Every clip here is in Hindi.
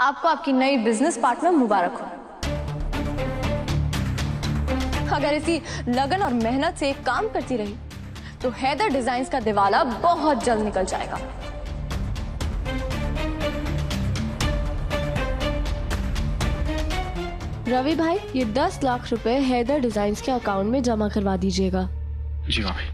आपको आपकी नई बिजनेस पार्टनर मुबारक हो। अगर इसी लगन और मेहनत से काम करती रही तो हैदर डिजाइन्स का दिवाला बहुत जल्द निकल जाएगा। रवि भाई, ये 10 लाख रुपए हैदर डिजाइन्स के अकाउंट में जमा करवा दीजिएगा। जी भाभी।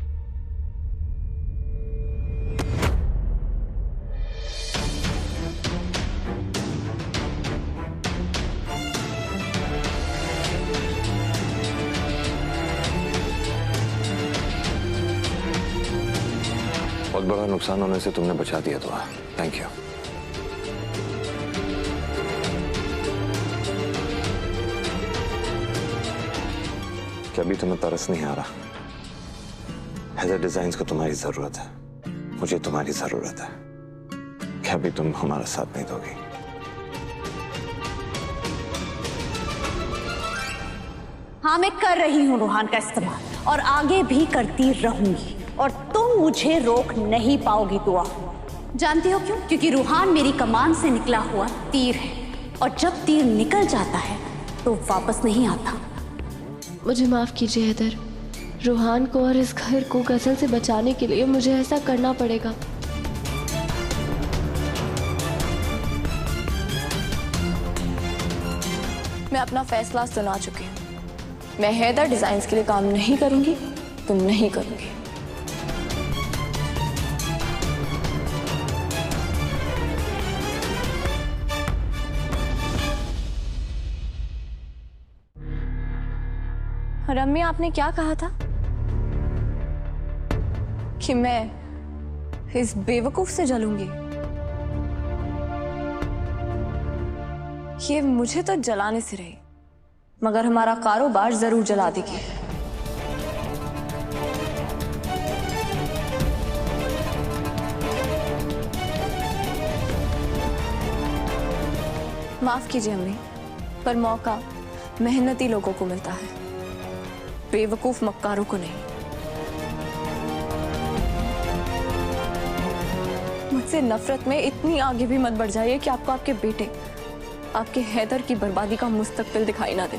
बहुत बड़ा नुकसान होने से तुमने बचा दिया तो थैंक यू। क्या अभी तुम्हें तरस नहीं आ रहा? हैदर डिजाइन्स को तुम्हारी जरूरत है, मुझे तुम्हारी जरूरत है। क्या अभी तुम हमारा साथ नहीं दोगी? हाँ, मैं कर रही हूँ रूहान का इस्तेमाल और आगे भी करती रहूंगी और तुम मुझे रोक नहीं पाओगी दुआ। जानती हो क्यों? क्योंकि रूहान मेरी कमान से निकला हुआ तीर है और जब तीर निकल जाता है तो वापस नहीं आता। मुझे माफ कीजिए हैदर, रूहान को और इस घर को गजल से बचाने के लिए मुझे ऐसा करना पड़ेगा। मैं अपना फैसला सुना चुकी हूँ। मैं हैदर डिजाइन्स के लिए काम नहीं करूंगी तो नहीं करूंगी। रम्या, आपने क्या कहा था कि मैं इस बेवकूफ से जलूंगी? ये मुझे तो जलाने से रही, मगर हमारा कारोबार जरूर जला देगी। माफ कीजिए अम्मी, पर मौका मेहनती लोगों को मिलता है, बेवकूफ मक्कारों को नहीं। मुझसे नफरत में इतनी आगे भी मत बढ़ जाइए कि आपको आपके बेटे, आपके हैदर की बर्बादी का मुस्तकबिल दिखाई ना दे।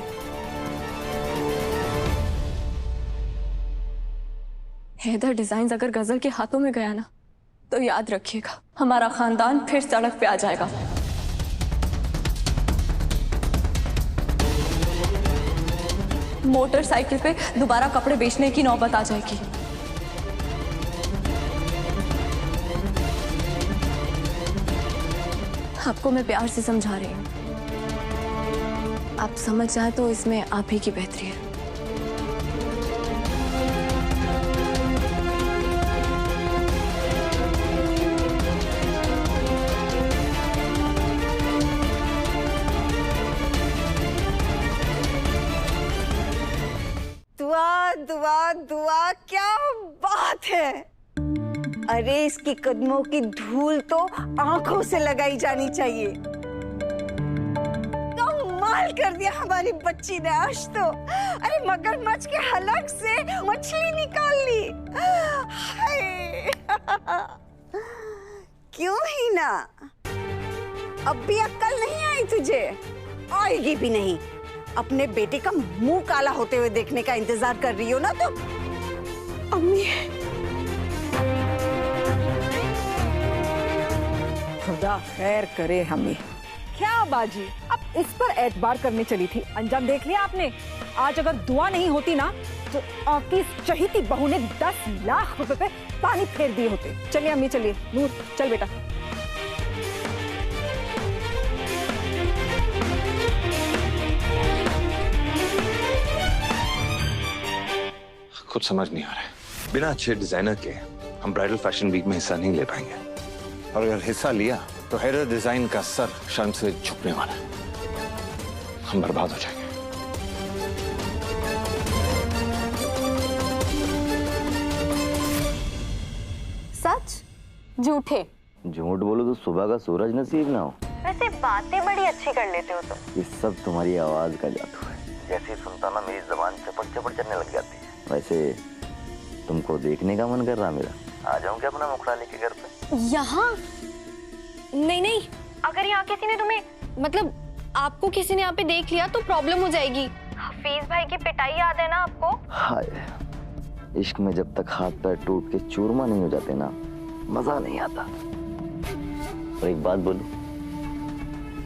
हैदर डिजाइन्स अगर गजल के हाथों में गया ना, तो याद रखिएगा हमारा खानदान फिर सड़क पे आ जाएगा। मोटरसाइकिल पे दोबारा कपड़े बेचने की नौबत आ जाएगी। आपको मैं प्यार से समझा रही हूँ, आप समझ जाए तो इसमें आप ही की बेहतरी है। दुआ दुआ दुआ, क्या बात है। अरे इसकी कदमों की धूल तो आंखों से लगाई जानी चाहिए। कमाल कर दिया हमारी बच्ची ने आज तो। अरे मगरमच्छ के हलक से मछली निकाल ली। हाय क्यों ही ना। अब भी अक्ल नहीं आई तुझे? आएगी भी नहीं। अपने बेटे का मुंह काला होते हुए देखने का इंतजार कर रही हो ना तुम? अम्मी, खुदा खैर करे हमें। क्या बाजी, अब इस पर एतबार करने चली थी, अंजाम देख लिया आपने। आज अगर दुआ नहीं होती ना तो आपकी चहीती बहू ने 10 लाख रुपए पे पानी फेर दिए होते। चलिए अम्मी, चलिए। नूर, चल बेटा। कुछ समझ नहीं आ रहा है। बिना अच्छे डिजाइनर के हम ब्राइडल फैशन वीक में हिस्सा नहीं ले पाएंगे, और अगर हिस्सा लिया तो हैदर डिजाइन का सर शर्म से झुकने वाला है। हम बर्बाद हो जाएंगे। सच झूठे? झूठ बोलो तो सुबह का सूरज नसीब ना हो। वैसे बातें बड़ी अच्छी कर लेते हो तुम। ये सब तुम्हारी आवाज का जादू है। जैसे सुनता ना मेरी जबान चपट चपट चलने लग जाती है। वैसे तुमको देखने का मन कर रहा मेरा। आ जाऊं क्या अपना मुखड़ा लेके घर पे? यहाँ? नहीं नहीं, अगर यहाँ किसी ने तुम्हें मतलब आपको किसी ने यहाँ पे देख लिया तो प्रॉब्लम हो जाएगी। हफीज भाई की पिटाई याद है ना आपको? हाय, इश्क में जब तक हाथ पैर टूट के चूरमा नहीं हो जाते ना, मजा नहीं आता। और एक बात बोलूं,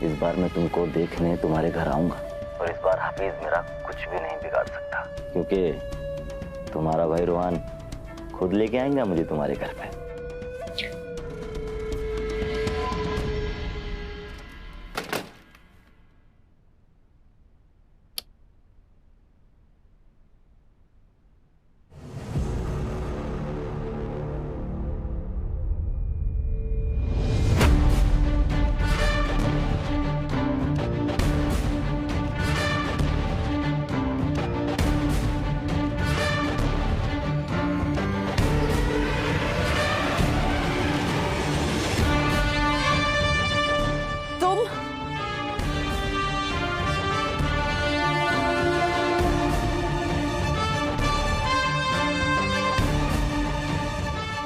इस बार मैं तुमको देखने तुम्हारे घर आऊंगा, और इस बार हफीज मेरा कुछ भी नहीं बिगाड़ सकता, क्योंकि तुम्हारा भाई रोहान खुद लेके आएगा मुझे तुम्हारे घर पे।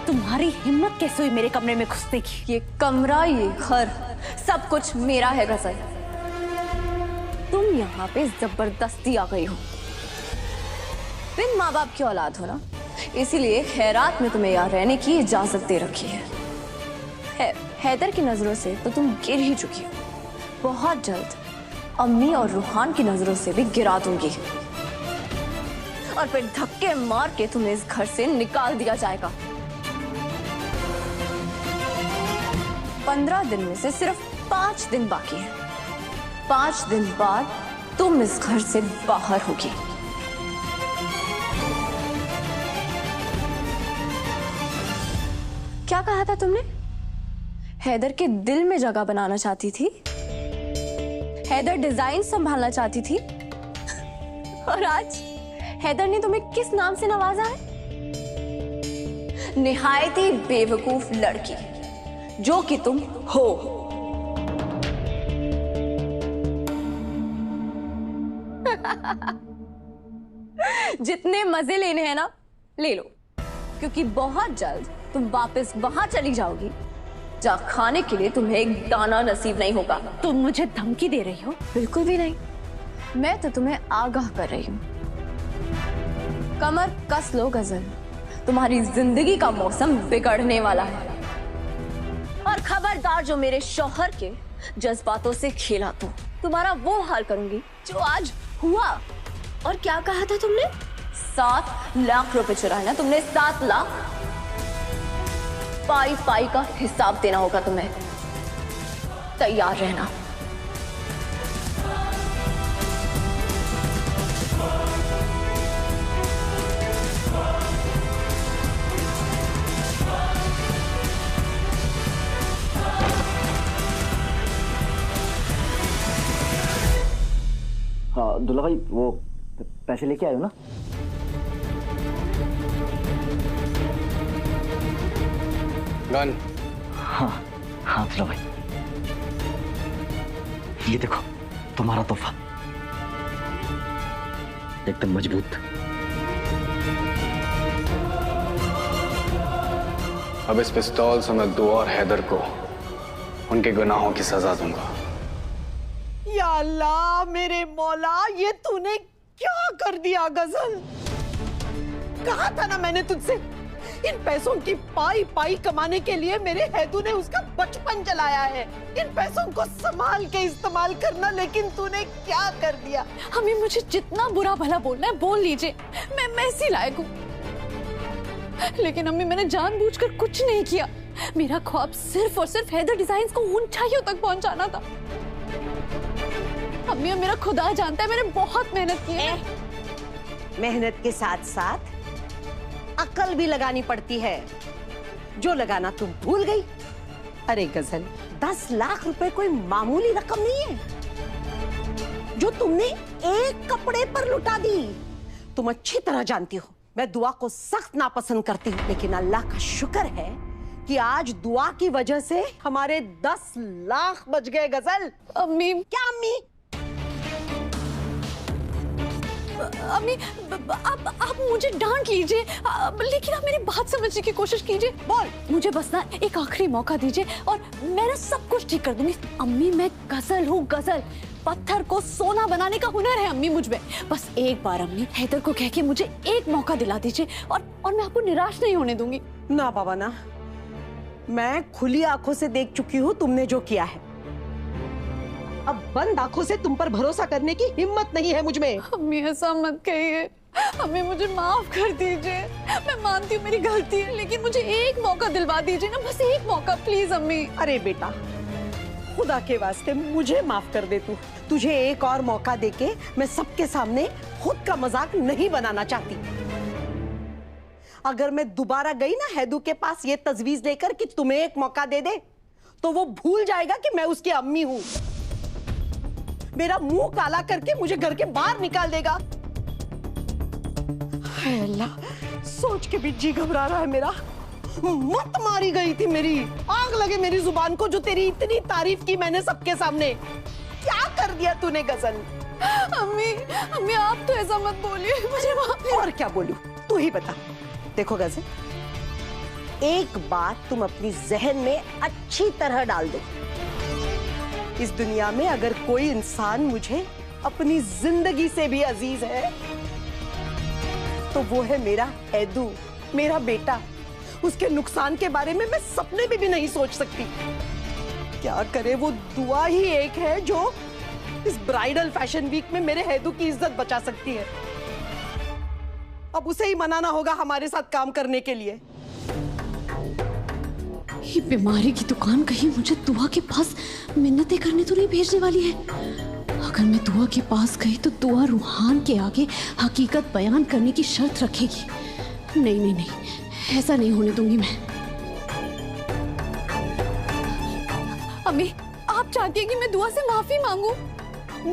तुम्हारी हिम्मत कैसे हुई मेरे कमरे में घुसने की? ये कमरा, ये घर, सब कुछ मेरा है गजल। तुम यहाँ पे जबरदस्ती आ गई हो। बिन माँ बाप की औलाद हो ना, इसीलिए खैरात में तुम्हें यहाँ रहने की इजाजत दे रखी है। हैदर की नजरों से तो तुम गिर ही चुकी हो, बहुत जल्द अम्मी और रूहान की नजरों से भी गिरा दूंगी, और फिर धक्के मार के तुम्हें इस घर से निकाल दिया जाएगा। 15 दिन में से सिर्फ 5 दिन बाकी है। 5 दिन बाद तुम इस घर से बाहर होगी। क्या कहा था तुमने? हैदर के दिल में जगह बनाना चाहती थी, हैदर डिजाइन संभालना चाहती थी, और आज हैदर ने तुम्हें किस नाम से नवाजा है? निहायत ही बेवकूफ लड़की जो कि तुम हो। जितने मजे लेने हैं ना, ले लो, क्योंकि बहुत जल्द तुम वापस वहां चली जाओगी जहां खाने के लिए तुम्हें एक दाना नसीब नहीं होगा। तुम मुझे धमकी दे रही हो? बिल्कुल भी नहीं, मैं तो तुम्हें आगाह कर रही हूँ। कमर कस लो गजल, तुम्हारी जिंदगी का मौसम बिगड़ने वाला है। और खबरदार जो मेरे शौहर के जज्बातों से खेला तो तुम्हारा वो हाल करूंगी जो आज हुआ। और क्या कहा था तुमने? 7 लाख रुपए चुराए ना तुमने, 7 लाख। पाई पाई का हिसाब देना होगा तुम्हें, तैयार रहना। हाँ दुल्ला भाई, वो पैसे लेके आए हो ना? गन। हाँ हाँ दुल्ला भाई, ये देखो तुम्हारा तोहफा, एकदम मजबूत। अब इस पिस्तौल से मैं दुआ और हैदर को उनके गुनाहों की सजा दूंगा। या अल्लाह मेरे मौला, ये तूने क्या कर दिया गजल? कहा था ना मैंने तुझसे, इन पैसों की पाई पाई कमाने के लिए मेरे हैदू ने उसका बचपन चलाया है। इन पैसों को संभाल के इस्तेमाल करना, लेकिन तूने क्या कर दिया? हमें मुझे जितना बुरा भला बोलना है बोल लीजिए, मैं इसी लायक हूँ। लेकिन अम्मी, मैंने जानबूझकर कुछ नहीं किया। मेरा ख्वाब सिर्फ और सिर्फ हैदर डिजाइन्स को ऊंचाइयों तक पहुंचाना था। अम्मी, मेरा खुदा जानता है, मैंने बहुत मेहनत की है। मेहनत के साथ साथ अकल भी लगानी पड़ती है, जो लगाना तुम भूल गई। अरे गजल, 10 लाख रुपए कोई मामूली रकम नहीं है जो तुमने एक कपड़े पर लुटा दी। तुम अच्छी तरह जानती हो मैं दुआ को सख्त नापसंद करती हूँ, लेकिन अल्लाह का शुक्र है कि आज दुआ की वजह से हमारे 10 लाख बच गए। गजल, अम्मी, क्या अम्मी? अम्मी आप मुझे डांट लीजिए, लेकिन आप मेरी बात समझने की कोशिश कीजिए। बोल, मुझे बस ना एक आखिरी मौका दीजिए और मैं ना सब कुछ ठीक कर दूंगी। अम्मी मैं गजल हूँ, गजल। पत्थर को सोना बनाने का हुनर है अम्मी मुझ में। बस एक बार अम्मी हैदर को कह के मुझे एक मौका दिला दीजिए और मैं आपको निराश नहीं होने दूंगी। ना बाबा ना, मैं खुली आंखों से देख चुकी हूँ तुमने जो किया है। अब बंद आंखों से तुम पर भरोसा करने की हिम्मत नहीं है मुझ में। अम्मी ऐसा मत कहिए, अम्मी मुझे माफ कर दीजिए। मैं मानती हूँ मेरी गलती है, लेकिन मुझे एक मौका दिलवा दीजिए ना, बस एक मौका प्लीज अम्मी। अरे बेटा, खुदा के वास्ते मुझे माफ कर दे तू। तुझे एक और मौका देके मैं सबके सामने खुद का मजाक नहीं बनाना चाहती। अगर मैं दोबारा गई ना हैदू के पास ये तजवीज लेकर कि तुम्हें एक मौका दे दे, तो वो भूल जाएगा कि मैं उसकी अम्मी हूं। मेरा मुंह काला करके मुझे घर के बाहर निकाल देगा। हाय अल्लाह, सोच के भी जी घबरा रहा है मेरा। मत मारी गई थी मेरी, आग लगे मेरी जुबान को, जो तेरी इतनी तारीफ की मैंने सबके सामने। क्या कर दिया तूने गजल? अम्मी अम्मी आप तो ऐसा मत बोलिए, मुझे माफ। और क्या बोलूं, तू ही बता। देखो गजल, एक बात तुम अपनी जहन में अच्छी तरह डाल दो। इस दुनिया में अगर कोई इंसान मुझे अपनी जिंदगी से भी अजीज है तो वो है मेरा हैदू, मेरा बेटा। उसके नुकसान के बारे में मैं सपने में भी नहीं सोच सकती। क्या करे, वो दुआ ही एक है जो इस ब्राइडल फैशन वीक में मेरे हैदू की इज्जत बचा सकती है। अब उसे ही मनाना होगा हमारे साथ काम करने के लिए। ये बीमारी की दुकान कहीं मुझे दुआ के पास मिन्नतें करने तो नहीं भेजने वाली है। अगर मैं दुआ के पास गई तो दुआ रूहान के आगे हकीकत बयान करने की शर्त रखेगी। नहीं नहीं नहीं, ऐसा नहीं होने दूंगी मैं। अम्मी आप चाहती है कि मैं दुआ से माफी मांगू?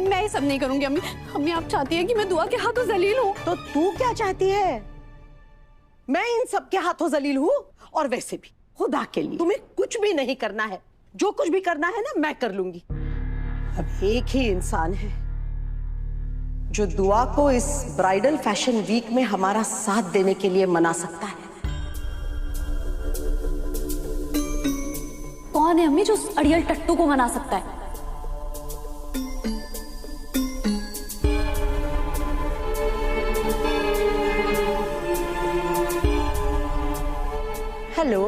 मैं ये सब नहीं करूंगी अम्मी। अम्मी आप चाहती है कि मैं दुआ के हाथों जलील हूँ? तो तू क्या चाहती है? मैं इन सब के हाथों जलील हूँ? और वैसे भी खुदा के लिए तुम्हें कुछ भी नहीं करना है। जो कुछ भी करना है ना, मैं कर लूंगी। अब एक ही इंसान है जो दुआ को इस ब्राइडल फैशन वीक में हमारा साथ देने के लिए मना सकता है। कौन है अम्मी जो उस अड़ियल टट्टू को मना सकता है? हेलो,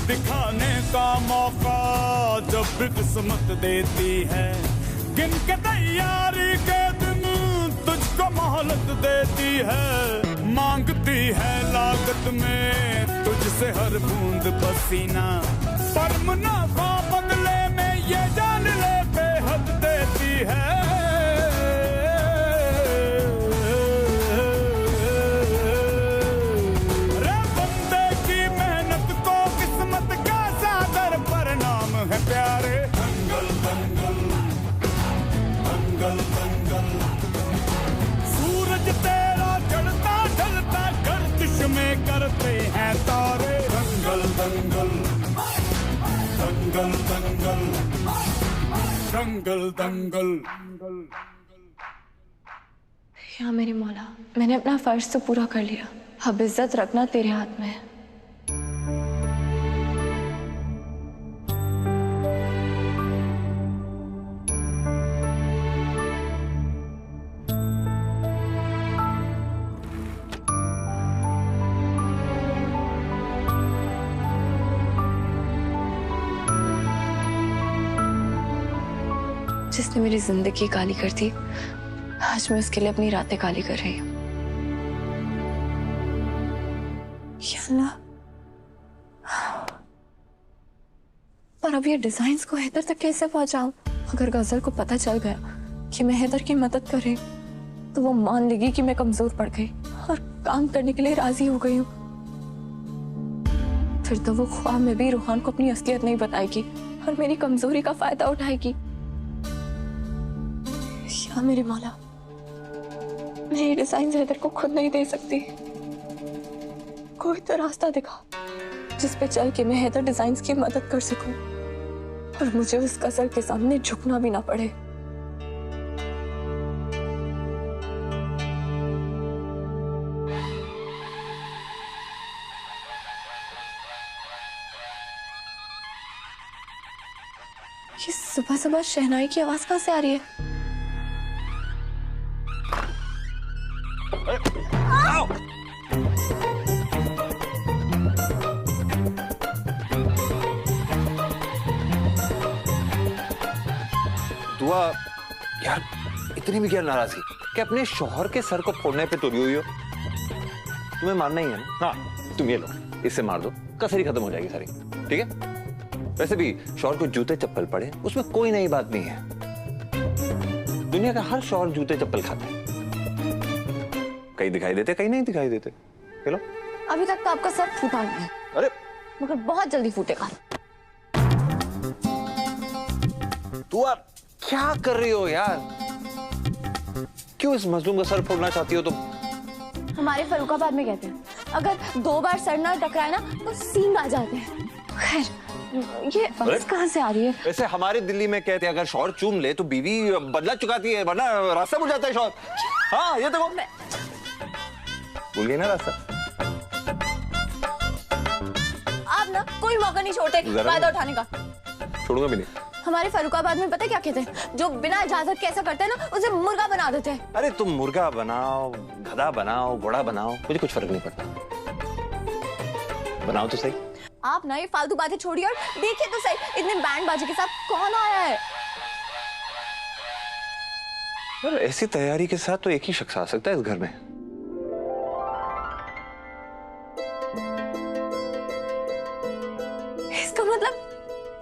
दिखाने का मौका जब भी किस्मत देती है, गिन के तैयारी के दिन तुझको मोहलत देती है। मांगती है लागत में तुझसे हर बूंद पसीना, पर मुनाफा बदले में ये जान ले बेहद देती है। प्यारे दंगल दंगल दंगल दंगल, सूरज तेरा जलता जलता गर्दिश में करते हैं तारे। दंगल दंगल दंगल दंगल दंगल दंगल। या मेरे मौला, मैंने अपना फर्ज तो पूरा कर लिया, अब इज्जत रखना तेरे हाथ में है। जिसने मेरी जिंदगी काली कर दी, आज मैं उसके लिए अपनी रातें काली कर रही हूँ। या अल्लाह, पर अब ये डिजाइन्स को हैदर तक कैसे पहुंचाऊं? अगर गजल को पता चल गया कि मैं हैदर की मदद कर रही हूँ तो वो मान लेगी कि मैं कमजोर पड़ गई और काम करने के लिए राजी हो गई हूँ। फिर तो वो ख्वाब में भी रूहान को अपनी असलियत नहीं बताएगी और मेरी कमजोरी का फायदा उठाएगी। या मेरे मौला, मैं ये डिजाइन हैदर को खुद नहीं दे सकती। कोई तो रास्ता दिखा जिस पे चल के मैं हैदर डिजाइन्स की मदद कर सकूं और मुझे उस गजल के सामने झुकना भी ना पड़े। ये सुबह सुबह शहनाई की आवाज कहां से आ रही है? दुआ, यार इतनी भी क्या नाराजगी कि अपने शौहर के सर को फोड़ने पे तुली हुई हो? तुम्हें मारना ही है ना? हाँ, तुम ये लो, इससे मार दो, कसरी खत्म हो जाएगी सारी। ठीक है? वैसे भी शौहर को जूते चप्पल पड़े उसमें कोई नई बात नहीं है। दुनिया का हर शौहर जूते चप्पल खाता है, कहीं दिखाई देते कहीं नहीं दिखाई देते। चलो, अभी तक तो आपका सर फूटा नहीं है। अरे मगर बहुत जल्दी फूटेगा। दुआ, क्या कर रही हो यार? क्यों इस मजलूम का सर फोड़ना चाहती हो तुम? हमारे फर्रुखाबाद में कहते हैं, अगर 2 बार सर ना टकराए ना तो सींग आ जाते हैं। खैर, ये आवाज कहां से आ रही है? वैसे हमारे दिल्ली में कहते हैं अगर शौहर चूम ले तो बीवी बदला चुकाती है, वरना रास्ता भूल जाता है शौहर। हाँ, ये देखो, भूल गई ना रास्ता। आप ना कोई मौका नहीं छोड़ते फायदा उठाने का। छोड़ूंगा भी नहीं। हमारे फर्रुखाबाद में पता है क्या कहते हैं? जो बिना इजाजत कैसा करते हैं ना, उसे मुर्गा बना देते हैं। अरे तुम मुर्गा बनाओ, गधा बनाओ, घोड़ा बनाओ, मुझे कुछ फर्क नहीं पड़ता। बनाओ तो सही। आप ना ये फालतू बातें छोड़िए और देखिए तो सही, इतने बैंड बाजी के साथ कौन आया है? यार ऐसी तैयारी के साथ तो एक ही शख्स आ सकता है इस घर में। इसका मतलब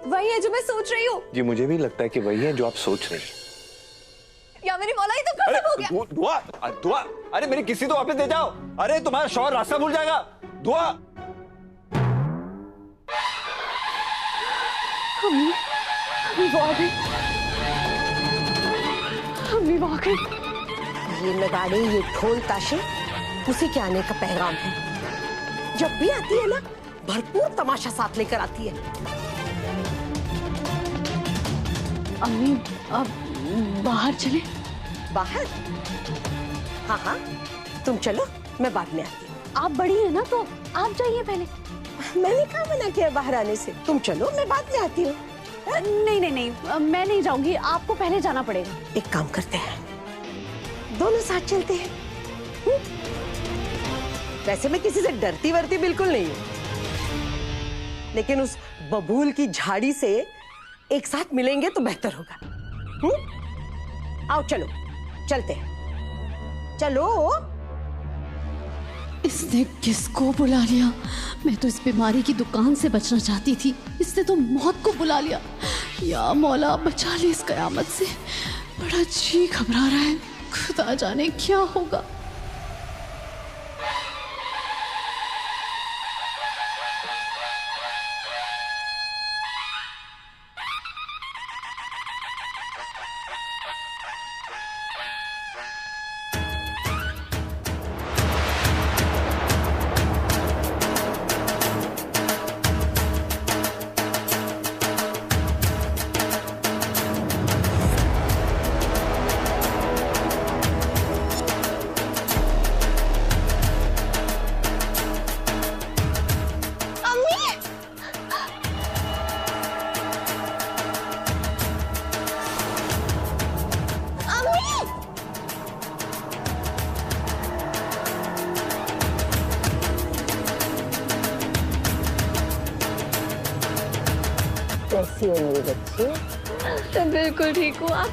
वही है जो मैं सोच रही हूँ। जी, मुझे भी लगता है कि वही है जो आप सोच रही हैं। या मेरी मौला, ये तो खत्म हो गया। दुआ, दुआ, अरे मेरी किसी तो वापस दे जाओ। अरे तुम्हारा शौहर रास्ता भूल जाएगा। दुआ, अम्मी वाकई ये नगाड़े, ये ढोल ताशे उसी के आने का पैगाम है। जब भी आती है ना, भरपूर तमाशा साथ लेकर आती है। अम्मी, अब बाहर चले? बाहर? हाँ हाँ, तुम चलो, मैं बाद में आती हूँ। आप बड़ी है ना, तो आप जाइए पहले। मैंने कहा मना किया बाहर आने से? तुम चलो, मैं बाद में आती हूँ। नहीं नहीं नहीं, मैं नहीं जाऊंगी, आपको पहले जाना पड़ेगा। एक काम करते हैं, दोनों साथ चलते हैं। वैसे मैं किसी से डरती वरती बिल्कुल नहीं हूँ, लेकिन उस बबूल की झाड़ी से एक साथ मिलेंगे तो बेहतर होगा। आओ चलो, चलते हैं, चलो। इसने किसको बुला लिया? मैं तो इस बीमारी की दुकान से बचना चाहती थी, इसने तो मौत को बुला लिया। या मौला बचा ले इस कयामत से। बड़ा जी घबरा रहा है, खुदा जाने क्या होगा। कैसी हो मेरे बच्चे? बिल्कुल ठीक हूँ आप।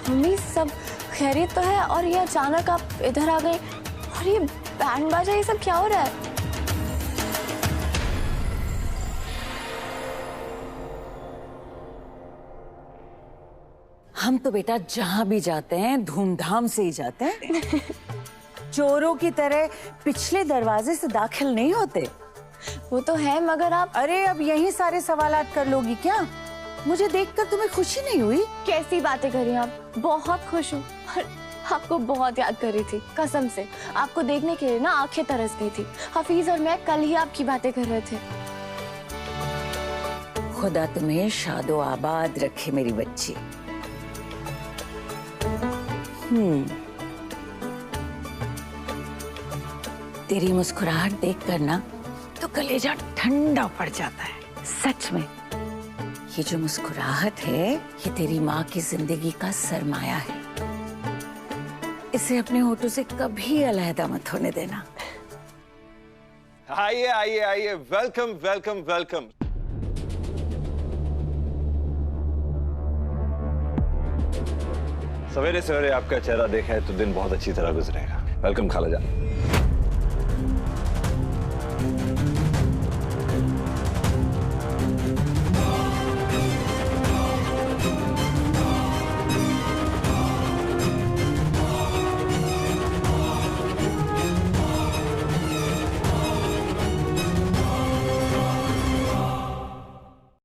मम्मी, सब खैरियत तो है? और ये अचानक आप इधर आ गए और ये बैंड बाजा, ये सब क्या हो रहा है? हम तो बेटा जहाँ भी जाते हैं धूमधाम से ही जाते हैं। चोरों की तरह पिछले दरवाजे से दाखिल नहीं होते। वो तो है, मगर आप... अरे अब यही सारे सवालात कर लोगी क्या? मुझे देखकर तुम्हें खुशी नहीं हुई? कैसी बातें करी आप, बहुत खुश हूँ। आपको बहुत याद कर रही थी, कसम से। आपको देखने के लिए ना आंखें तरस गई थी। हफीज और मैं कल ही आपकी बातें कर रहे थे। खुदा तुम्हें शादो आबाद रखे मेरी बच्ची। तेरी मुस्कुराहट देखकर ना तो कलेजा ठंडा पड़ जाता है, सच में। ये जो मुस्कुराहट है, ये तेरी माँ की जिंदगी का सरमाया है। इसे अपने होठों से कभी अलहदा मत होने देना। आइए आइए आइए, वेलकम वेलकम वेलकम। सवेरे सवेरे आपका चेहरा देखा है तो दिन बहुत अच्छी तरह गुजरेगा। वेलकम खाला जान।